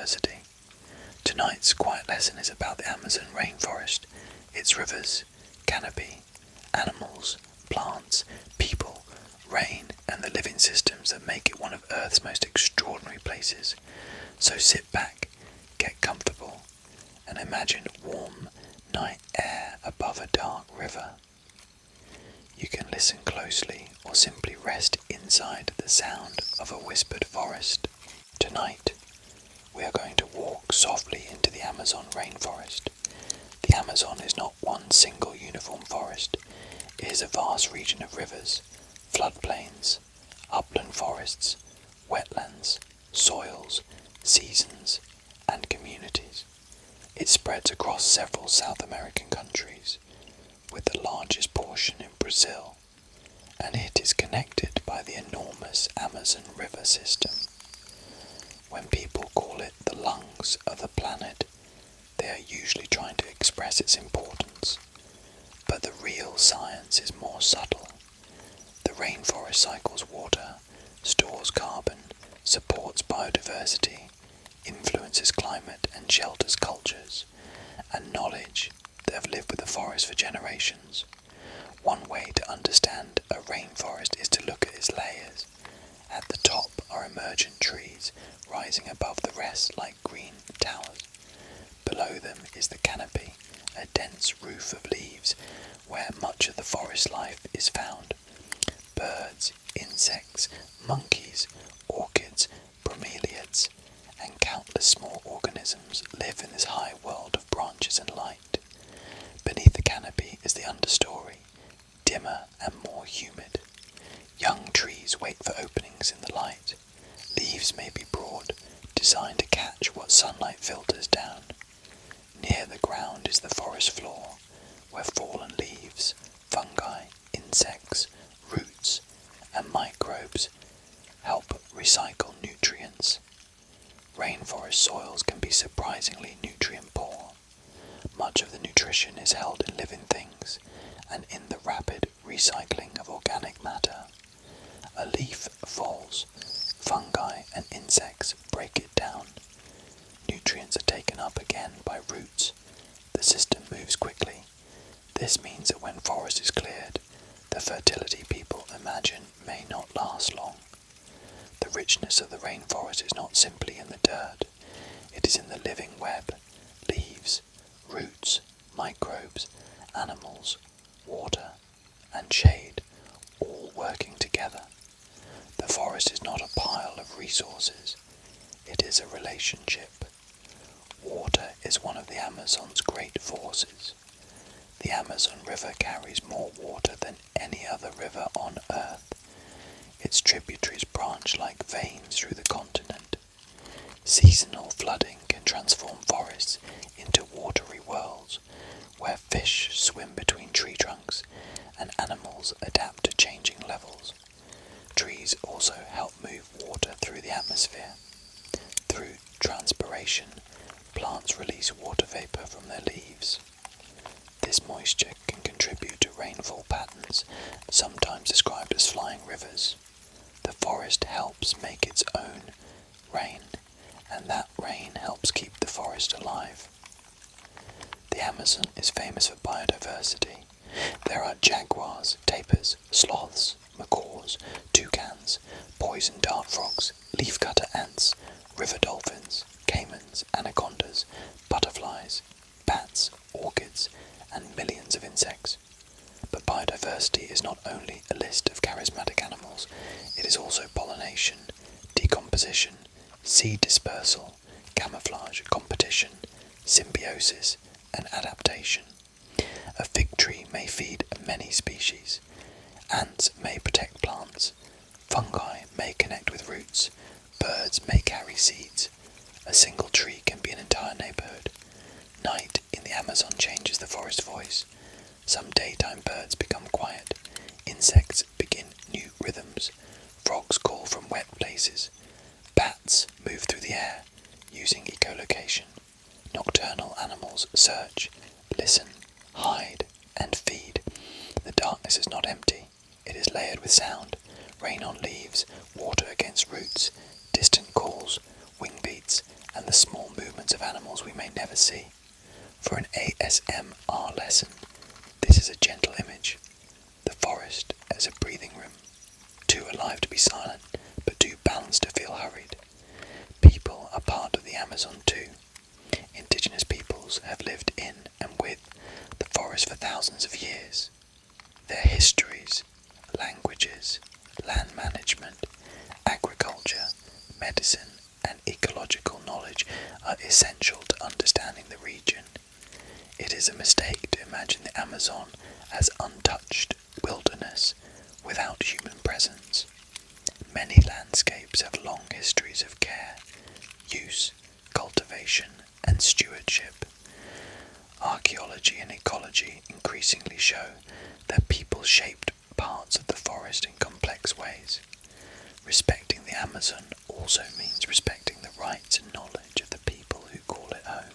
biodiversity. Tonight's quiet lesson is about the Amazon rainforest, its rivers, canopy, animals, plants, people, rain, and the living systems that make it one of Earth's most extraordinary places. So sit back, get comfortable, and imagine warm night air above a dark river. You can listen closely or simply rest inside the sound of a whispered forest. Tonight, we are going to walk softly into the Amazon rainforest. The Amazon is not one single uniform forest. It is a vast region of rivers, floodplains, upland forests, wetlands, soils, seasons, and communities. It spreads across several South American countries, with the largest portion in Brazil, and it is connected by the enormous Amazon River system. When people call it the lungs of the planet, they are usually trying to express its importance, but the real science is more subtle. The rainforest cycles water, stores carbon, supports biodiversity, influences climate and shelters cultures, and knowledge that have lived with the forest for generations. One way to understand a rainforest is to look at its layers. At the top are emergent trees rising above the rest like green towers. Below them is the canopy, a dense roof of leaves where much of the forest life is found. Birds, insects, monkeys, orchids, bromeliads, and countless small organisms live in this high world of branches and light. Beneath the canopy is the understory, dimmer and more humid. Young trees wait for openings in the light. Leaves may be broad, designed to catch what sunlight filters down. Near the ground is the forest floor, where fallen leaves, fungi, insects, roots, and microbes help recycle nutrients. Rainforest soils can be surprisingly nutrient poor. Much of the nutrition is held in living things and in the rapid recycling of organic matter. A leaf falls, fungi and insects break it down. Nutrients are taken up again by roots. The system moves quickly. This means that when forest is cleared, the fertility people imagine may not last long. The richness of the rainforest is not simply in the dirt. It is in the living web, leaves, roots, microbes, animals, water, and shade, all working together. The forest is not a pile of resources. It is a relationship. Water is one of the Amazon's great forces. The Amazon River carries more water than any other river on Earth. Its tributaries branch like veins through the continent. Seasonal flooding can transform forests into watery worlds, where fish swim between tree trunks and animals adapt to changing levels. Trees also help move water through the atmosphere. Through transpiration, plants release water vapor from their leaves. This moisture can contribute to rainfall patterns, sometimes described as flying rivers. The forest helps make its own rain, and that rain helps keep the forest alive. The Amazon is famous for biodiversity. There are jaguars, tapirs, sloths, macaws, toucans, poison dart frogs, leafcutter ants, river dolphins, caimans, anacondas, butterflies, bats, orchids, and millions of insects. But biodiversity is not only a list of charismatic animals, it is also pollination, decomposition, seed dispersal, camouflage, competition, symbiosis, and adaptation. A fig tree may feed many species. Ants may protect plants. Fungi may connect with roots. Birds may carry seeds. A single tree can be an entire neighborhood. Night in the Amazon changes the forest voice. Some daytime birds become quiet. Insects begin new rhythms. Frogs call from wet places. Bats move through the air, using echolocation. Nocturnal animals search, listen, hide, and feed. The darkness is not empty. It is layered with sound. Rain on leaves, water against roots, distant calls, wing beats, and the small movements of animals we may never see. For an ASMR lesson, this is a gentle image. The forest as a breathing room, too alive to be silent, but too balanced to feel hurried. People are part of the Amazon too. Indigenous peoples have lived in and with the forest for thousands of years. Their histories, languages, land management, agriculture, medicine, and ecological knowledge are essential to understanding the region. It is a mistake to imagine the Amazon as untouched wilderness without human presence. Many landscapes have long histories of care, use, cultivation, and stewardship. Archaeology and ecology increasingly show that people shaped parts of the forest in complex ways. Respecting the Amazon also means respecting the rights and knowledge of the people who call it home.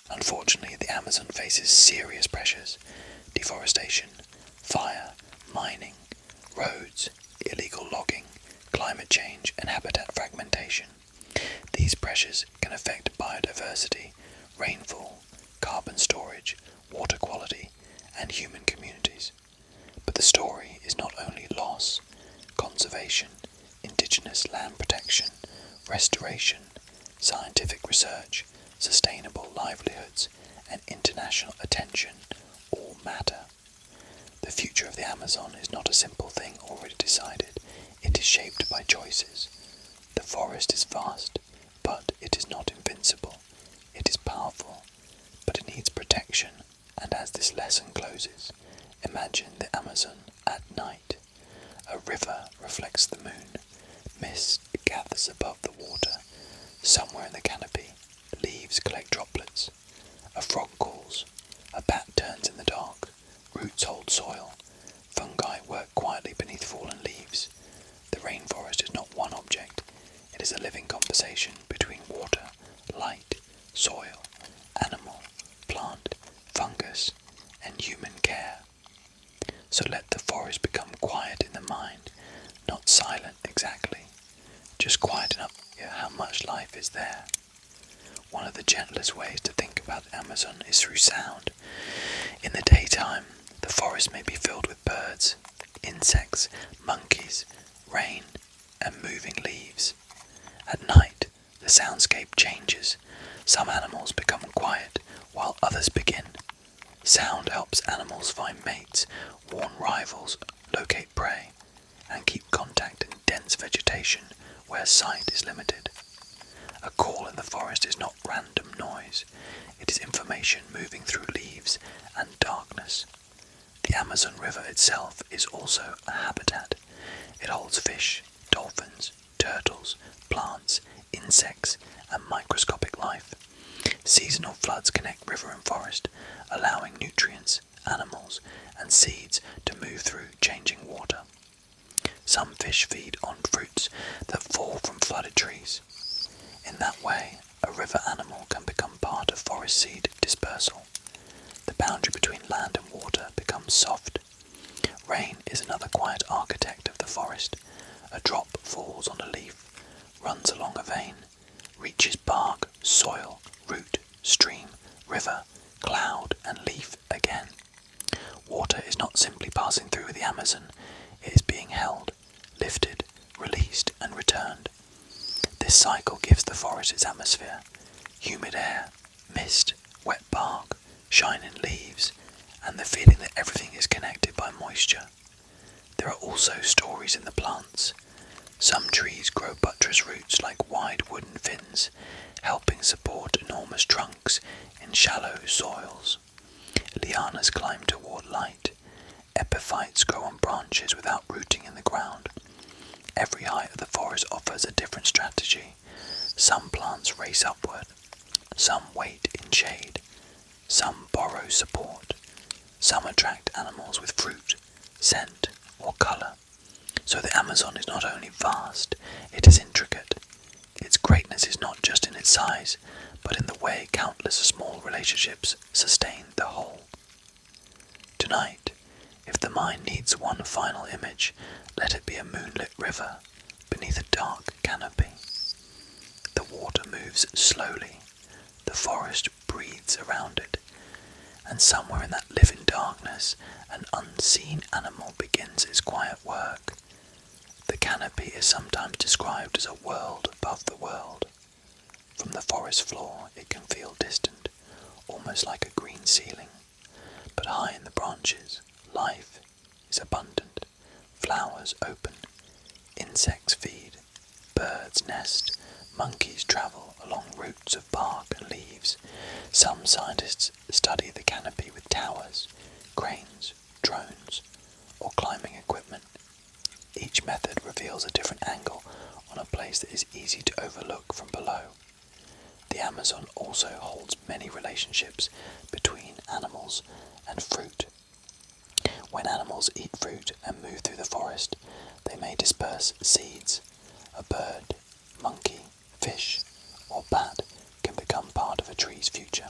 Unfortunately, the Amazon faces serious pressures: deforestation, fire, mining, roads, illegal logging, climate change, and habitat fragmentation. These pressures can affect biodiversity, rainfall, carbon storage, water quality, and human communities. But the story is not only loss, conservation, indigenous land protection, restoration, scientific research, sustainable livelihoods, and international attention all matter. The future of the Amazon is not a simple thing already decided. It is shaped by choices. The forest is vast, but it is not invincible. It is powerful, but it needs protection. And as this lesson closes, imagine the Amazon at night. A river reflects the moon. Mist gathers above the water. Somewhere in the canopy, leaves collect droplets. A frog calls. A bat turns in the dark. Roots hold soil. Fungi work quietly beneath fallen leaves. The rainforest is not one object. It is a living conversation between water, light, soil, animal, plant, fungus, and human care. So let the forest become quiet in the mind, not silent exactly, just quiet enough to hear how much life is there. One of the gentlest ways to think about the Amazon is through sound. In the daytime, the forest may be filled with birds, insects, monkeys, rain, and moving leaves. At night, the soundscape changes. Some animals become quiet, while others begin. Sound helps animals find mates, warn rivals, locate prey, and keep contact in dense vegetation where sight is limited. A call in the forest is not random noise. It is information moving through leaves and darkness. The Amazon River itself is also a habitat. It holds fish, dolphins, turtles, plants, insects, and microscopic life. Seasonal floods connect river and forest, allowing nutrients, animals, and seeds to move through changing water. Some fish feed on fruits that fall from flooded trees. In that way, a river animal can become part of forest seed dispersal. The boundary between land and water becomes soft. Rain is another quiet architect of the forest. A drop falls on a leaf, runs along a vein, reaches bark, soil, root, stream, river, cloud, and leaf again. Water is not simply passing through the Amazon, it is being held, lifted, released, and returned. This cycle gives the forest its atmosphere: humid air, mist, wet bark, shining leaves, and the feeling that everything is connected by moisture. There are also stories in the plants. Some trees grow buttress roots like wide wooden fins, helping support enormous trunks in shallow soils. Lianas climb toward light. Epiphytes grow on branches without rooting in the ground. Every height of the forest offers a different strategy. Some plants race upward. Some wait in shade. Some borrow support. Some attract animals with fruit, scent, or colour. So the Amazon is not only vast, it is intricate. Its greatness is not just in its size, but in the way countless small relationships sustain the whole. Tonight, if the mind needs one final image, let it be a moonlit river beneath a dark canopy. The water moves slowly, the forest breathes around it, and somewhere in that living darkness, an unseen animal begins its quiet work. The canopy is sometimes described as a world above the world. From the forest floor it can feel distant, almost like a green ceiling, but high in the branches, life is abundant. Flowers open, insects feed, birds nest, monkeys travel along roots of bark and leaves. Some scientists study the canopy with towers, cranes, drones, or climbing equipment. Each method reveals a different angle on a place that is easy to overlook from below. The Amazon also holds many relationships between animals and fruit. When animals eat fruit and move through the forest, they may disperse seeds. A bird, monkey, fish, or bat can become part of a tree's future.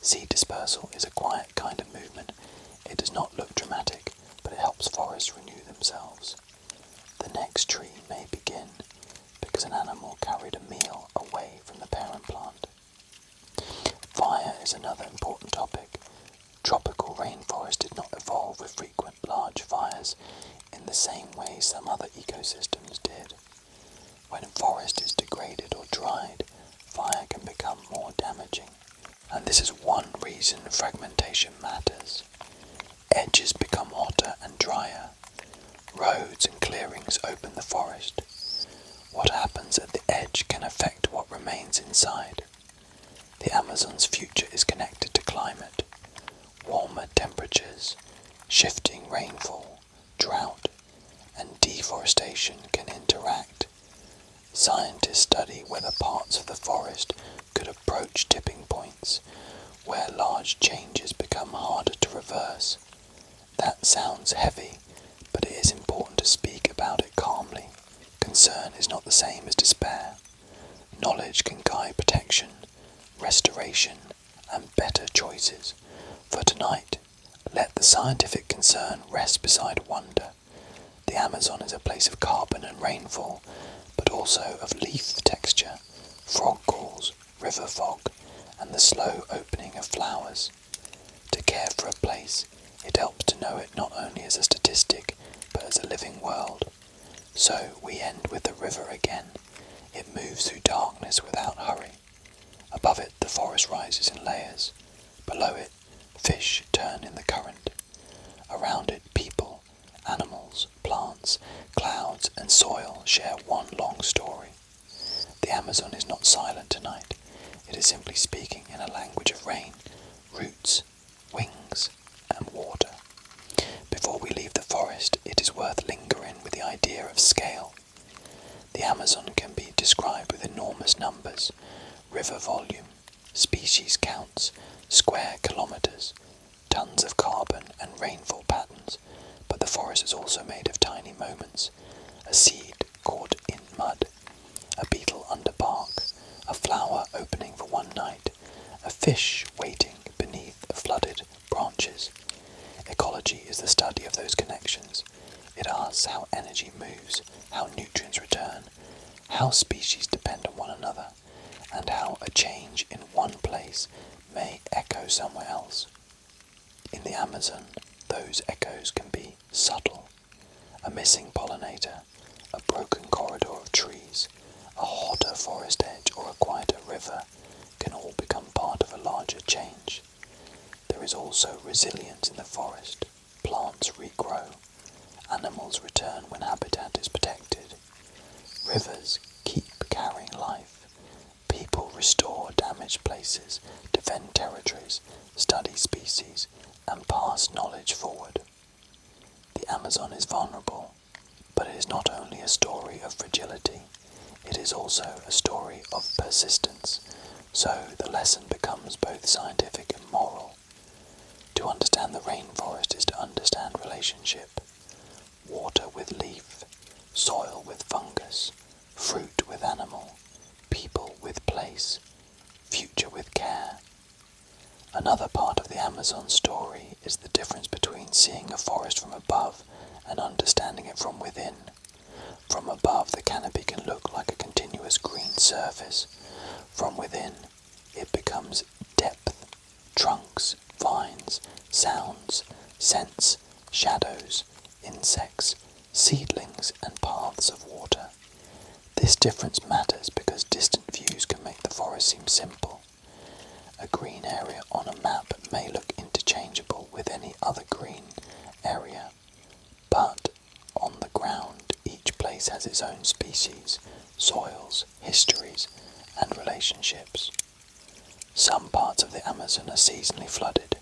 Seed dispersal is a quiet kind of movement. It does not look dramatic, but it helps forests renew themselves. The next tree may begin because an animal carried a meal away from the parent plant. Fire is another important topic. Tropical rainforest did not evolve with frequent large fires in the same way some other ecosystems did. When forest is degraded or dried, fire can become more damaging. And this is one reason fragmentation matters. Edges become hotter and drier. Roads and clearings open the forest. What happens at the edge can affect what remains inside. The Amazon's future is connected to climate. Warmer temperatures, shifting rainfall, drought, and deforestation can interact. Scientists study whether parts of the forest could approach tipping points, where large changes become harder to reverse. That sounds heavy, but it is important to speak about it calmly. Concern is not the same as despair. Knowledge can guide protection, restoration, and better choices. For tonight, let the scientific concern rest beside wonder. The Amazon is a place of carbon and rainfall, but also of leaf texture, frog calls, river fog, and the slow opening of flowers. To care for a place, it helps to know it not only as a statistic, but as a living world. So we end with the river again. It moves through darkness without hurry. Above it, the forest rises in layers. Below it, fish turn in the current. Around it, people, animals, plants, clouds, and soil share one long story. The Amazon is not silent tonight. It is simply speaking in a language of rain, roots, wings, and water. Before we leave the forest, it is worth lingering with the idea of scale. The Amazon can be described with enormous numbers, river volume, species counts, square kilometers, tons of carbon and rainfall patterns, but the forest is also made of tiny moments, a seed caught in mud, a beetle under bark, a flower opening for one night, a fish waiting beneath flooded branches. Ecology is the study of those connections. It asks how energy moves, how nutrients return, how species depend on one another, and how a change in one place may echo somewhere else. In the Amazon, those echoes can be subtle. A missing pollinator, a broken corridor of trees, a hotter forest edge, or a quieter river can all become part of a larger change. There is also resilience in the forest. Plants regrow. Animals return when habitat is protected. Rivers keep carrying life. People restore damaged places, defend territories, study species, and pass knowledge forward. The Amazon is vulnerable, but it is not only a story of fragility, it is also a story of persistence, so the lesson becomes both scientific and moral. To understand the rainforest is to understand relationship. Water with leaf, soil with fungus, fruit with animal, people with place, future with care. Another part of the Amazon story is the difference between seeing a forest from above and understanding it from within. From above, the canopy can look like a continuous continuous green surface. From within, it becomes depth, trunks, vines, sounds, scents, shadows, insects, seedlings, and paths of water. This difference matters because distant views can make the forest seem simple. A green area on a map may look interchangeable with any other green area, but on the ground, each place has its own species, soils, histories, and relationships. Some parts of the Amazon are seasonally flooded.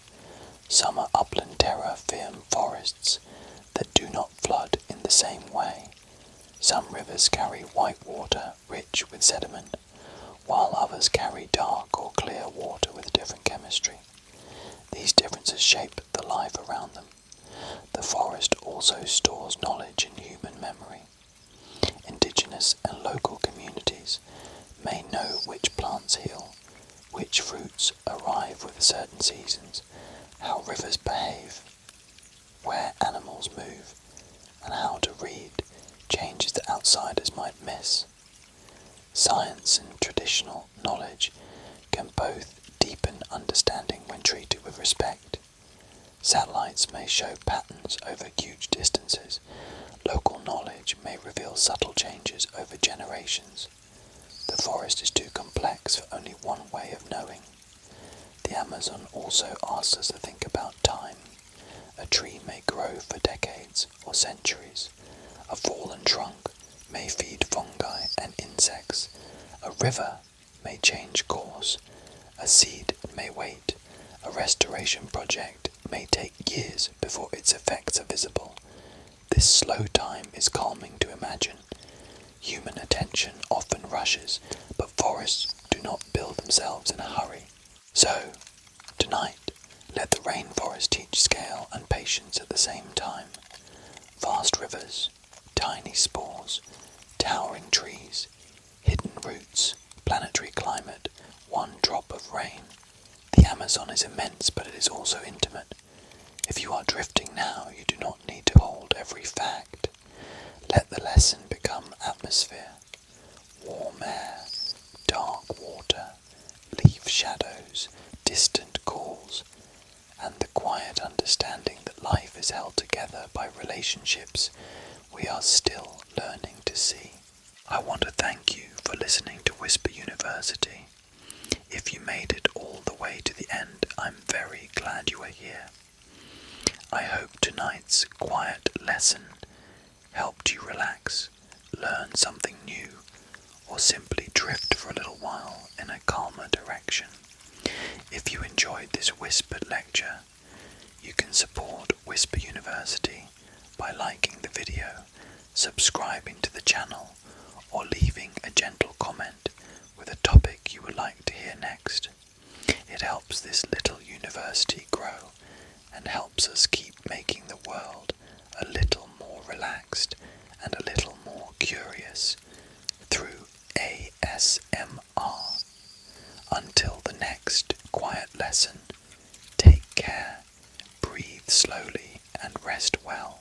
Some are upland terra firma forests that do not flood in the same way. Some rivers carry white water rich with sediment, while others carry dark or clear water with different chemistry. These differences shape the life around them. The forest also stores knowledge in human memory. Indigenous and local communities may know which plants heal, which fruits arrive with certain seasons, how rivers behave, where animals move, and how to read changes that outsiders might miss. Science and traditional knowledge can both deepen understanding when treated with respect. Satellites may show patterns over huge distances. Local knowledge may reveal subtle changes over generations. The forest is too complex for only one way of knowing. The Amazon also asks us to think about time. A tree may grow for decades or centuries. A fallen trunk may feed fungi and insects. A river may change course. A seed may wait. A restoration project may take years before its effects are visible. This slow time is calming to imagine. Human attention often rushes, but forests do not build themselves in a hurry. So, tonight, let the rainforest teach scale and patience at the same time. Vast rivers, tiny spores, towering trees, hidden roots, planetary climate, one drop of rain. The Amazon is immense, but it is also intimate. If you are drifting now, you do not need to hold every fact. Let the lesson become atmosphere, warm air, dark water, leaf shadows, distant calls, and the quiet understanding that life is held together by relationships we are still learning to see. I want to thank you for listening to Whisper University. If you made it all the way to the end, I'm very glad you are here. I hope tonight's quiet lesson helped you relax, learn something new, or simply drift for a little while in a calmer direction. If you enjoyed this whispered lecture, you can support Whisper University by liking the video, subscribing to the channel, or leaving a gentle comment with a topic you would like to hear next. It helps this little university grow and helps us keep making the world a little more relaxed and a little more curious through ASMR. Until the next quiet lesson, take care, breathe slowly and rest well.